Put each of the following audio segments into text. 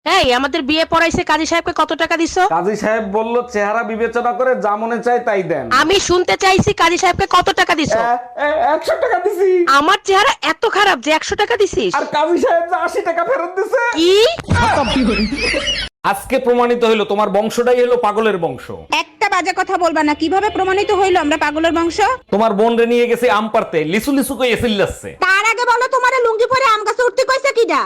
এই আমাদের বিয়ে পড়াইছে কাজী সাহেবকে কত টাকা দিছো? কাজী সাহেব বলল চেহারা বিবেচনা করে যা মনে চায় তাই দেন। আমি শুনতে চাইছি কাজী সাহেবকে কত টাকা দিছো? 100 টাকা দিছি। আমার চেহারা এত খারাপ যে 100 টাকা দিছিস? আর কাজী সাহেব যে 80 টাকা ফেরত দিছে। কি? আজকে প্রমাণিত হইলো তোমার বংশটাই হলো পাগলের বংশ। একটা বাজে কথা বলবা না। কিভাবে প্রমাণিত হইলো আমরা পাগলের বংশ? তোমার বোন রে নিয়ে গেছে আম পারতে, লিসু লিসু কই এসিল্লাছে। তার আগে বলো তোমারে লুঙ্গি পরে আম গাছে উঠতে কইছে কিডা?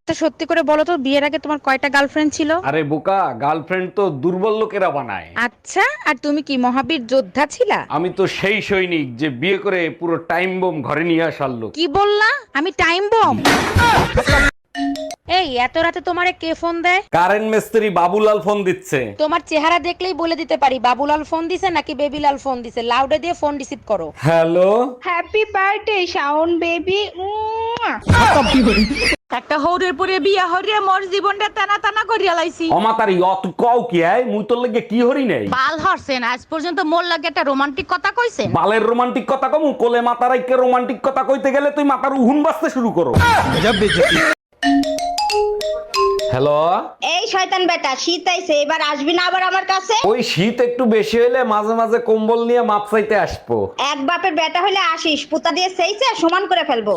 তা সত্যি করে বলো তো, বিয়ের আগে তোমার কয়টা গার্লফ্রেন্ড ছিল? আরে বোকা, গার্লফ্রেন্ড তো দুর্বল লোকেরা বানায়। আচ্ছা, আর তুমি কি মহাবীর যোদ্ধা ছিলা? আমি তো সেই সৈনিক যে বিয়ে করে পুরো টাইম বোম ঘরে নিয়ে আসার লোক। কি বললা? আমি টাইম বম? এই এত রাতে তোমারে কে ফোন দেয়? কারেন্ট মিস্ত্রি বাবুলাল ফোন দিচ্ছে। তোমার চেহারা দেখলেই বলে দিতে পারি বাবুলাল ফোন দিছে নাকি বেবিলাল ফোন দিছে। লাউডে দিয়ে ফোন রিসিভ করো। Hello, happy birthday Shaon baby. একটা হৌরের পরে বিয়া হরিয়া মোর জীবনটা টানা টানা করিয়া লাইছি। অমাতারি অত কও কি আয়, মুই তোর লাগে কি হরি নাই। বাল হরছেন, আজ পর্যন্ত মোর লাগে একটা রোমান্টিক কথা কইছেন? বালের রোমান্টিক কথা কমু, কোলে মাতার আইকে রোমান্টিক কথা কইতে গেলে তুই মাথার উহুন বাজতে শুরু করো। হ্যালো, এই শয়তান বেটা, শীত আইছে, এবার আসবি না আবার আমার কাছে? ওই শীত একটু বেশি হইলে মাঝে মাঝে কম্বল নিয়ে মাপ চাইতে আসবো। এক বাপের বেটা হইলে আসিস, পুতা দিয়ে সেইছে সমান করে ফেলবো।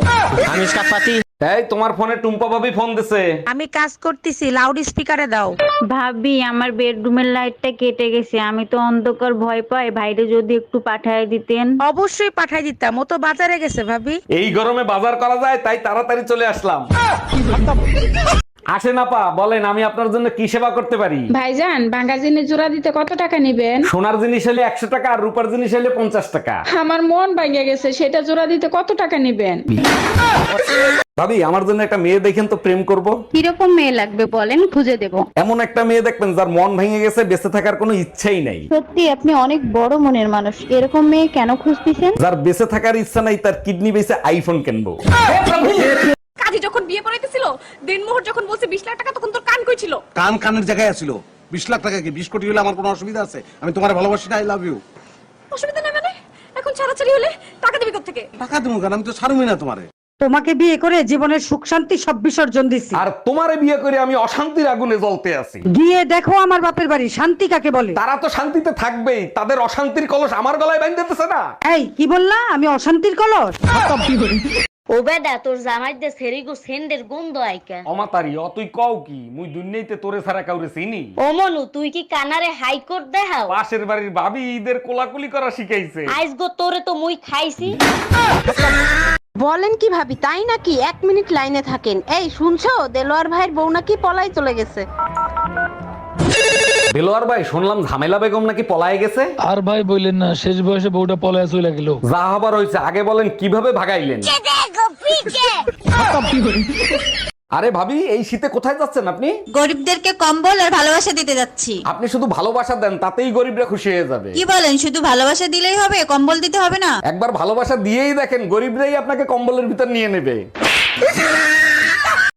এই তোমার ফোনে টুম্পা ভাবি ফোন দিছে। আমি কাজ করতেছি, লাউড স্পিকারে দাও। ভাবি আমার বেডরুমের লাইটটা কেটে গেছে, আমি তো অন্ধকার ভয় পাই, ভাইরে যদি একটু পাঠায় দিতেন। অবশ্যই পাঠাই দিতাম, ও তো বাজারে গেছে ভাবি। এই গরমে বাজার করা যায় তাই তাড়াতাড়ি চলে আসলাম। আসেন আপা, বলেন আমি আপনার জন্য কি সেবা করতে পারি? ভাইজান, ভাঙা জিনিস জোড়া দিতে কত টাকা নিবেন? সোনার জিনিস হলে 100 টাকা আর রূপার জিনিস হলে 50 টাকা। আমার মন ভাঙে গেছে, সেটা জোড়া দিতে কত টাকা নিবেন? ভাবি আমার জন্য একটা মেয়ে দেখেন তো, প্রেম করব। কিরকম মেয়ে লাগবে বলেন, খুঁজে দেব। এমন একটা মেয়ে দেখবেন যার মন ভেঙে গেছে, বেঁচে থাকার কোনো ইচ্ছাই নাই। সত্যি আপনি অনেক বড় মনের মানুষ, এরকম মেয়ে কেন খুঁজতেছেন? যার বেঁচে থাকার ইচ্ছা নাই, তার কিডনি বেঁচে আইফোন কিনবো। কাজী যখন বিয়ে পড়াইতেছিল, দিনমোহর যখন বলছে 20 লাখ টাকা, তখন তোর কান কই ছিল? কান কানের জায়গায় আছিল। 20 লাখ টাকা কি 20 কোটি হলে আমার কোনো অসুবিধা আছে? আমি তোমার ভালোবাসি না, আই লাভ ইউ। অসুবিধা নেই মানে? এখন ছাড়াছাড়ি হলে টাকা দিবি কোত্থেকে? টাকা দেবো কেন? আমি তো ছাড়বই না তোমারে। তোমাকে বিয়ে করে জীবনের সুখ শান্তি সব বিসর্জন দিচ্ছি। আর তোমারে বিয়ে করে আমি অশান্তির আগুনে জ্বলতে আছি। গিয়ে দেখো আমার বাপের বাড়ি, শান্তি কাকে বলে। তারা তো শান্তিতে থাকবেই, তাদের অশান্তির কলস আমার গলায় বাঁধতেছে না। এই কি বললা? আমি অশান্তির কলস? ও বেডা, তোর জামাই দে সেরিগো সেন্ডের গন্ধ আইকা। অমাতারি অতই কও কি, মুই দুনিয়াতে তোরে ছাড়া কাউরে চিনি? ও মনু, তুই কি কানারে হাইকোর্ট দেখাও? পাশের বাড়ির ভাবি ঈদের কোলাকুলি করা শিখাইছে। আইস গো তোরে তো মুই খাইছি। বলেন কি ভাবি, তাই নাকি? 1 মিনিট লাইনে থাকেন। এই শুনছো, দেলোয়ার ভাইয়ের বউ নাকি পলাই চলে গেছে। দেলোয়ার ভাই, শুনলাম ঝামেলা বেগম নাকি পলায়ে গেছে। আর ভাই বললেন না, শেষ বয়সে বউটা পলায় চলে গেল। যা হবার হয়েছে আগে বলেন, কিভাবে ভাগাইলেন? আরে ভাবি, এই শীতে কোথায় যাচ্ছেন আপনি? গরিবদেরকে কম্বল আর ভালোবাসা দিতে যাচ্ছি। আপনি শুধু ভালোবাসা দেন, তাতেই গরিবরা খুশি হয়ে যাবে। কি বলেন, শুধু ভালোবাসা দিলেই হবে, কম্বল দিতে হবে না? একবার ভালোবাসা দিয়েই দেখেন, গরিবরাই আপনাকে কম্বলের ভিতর নিয়ে নেবে।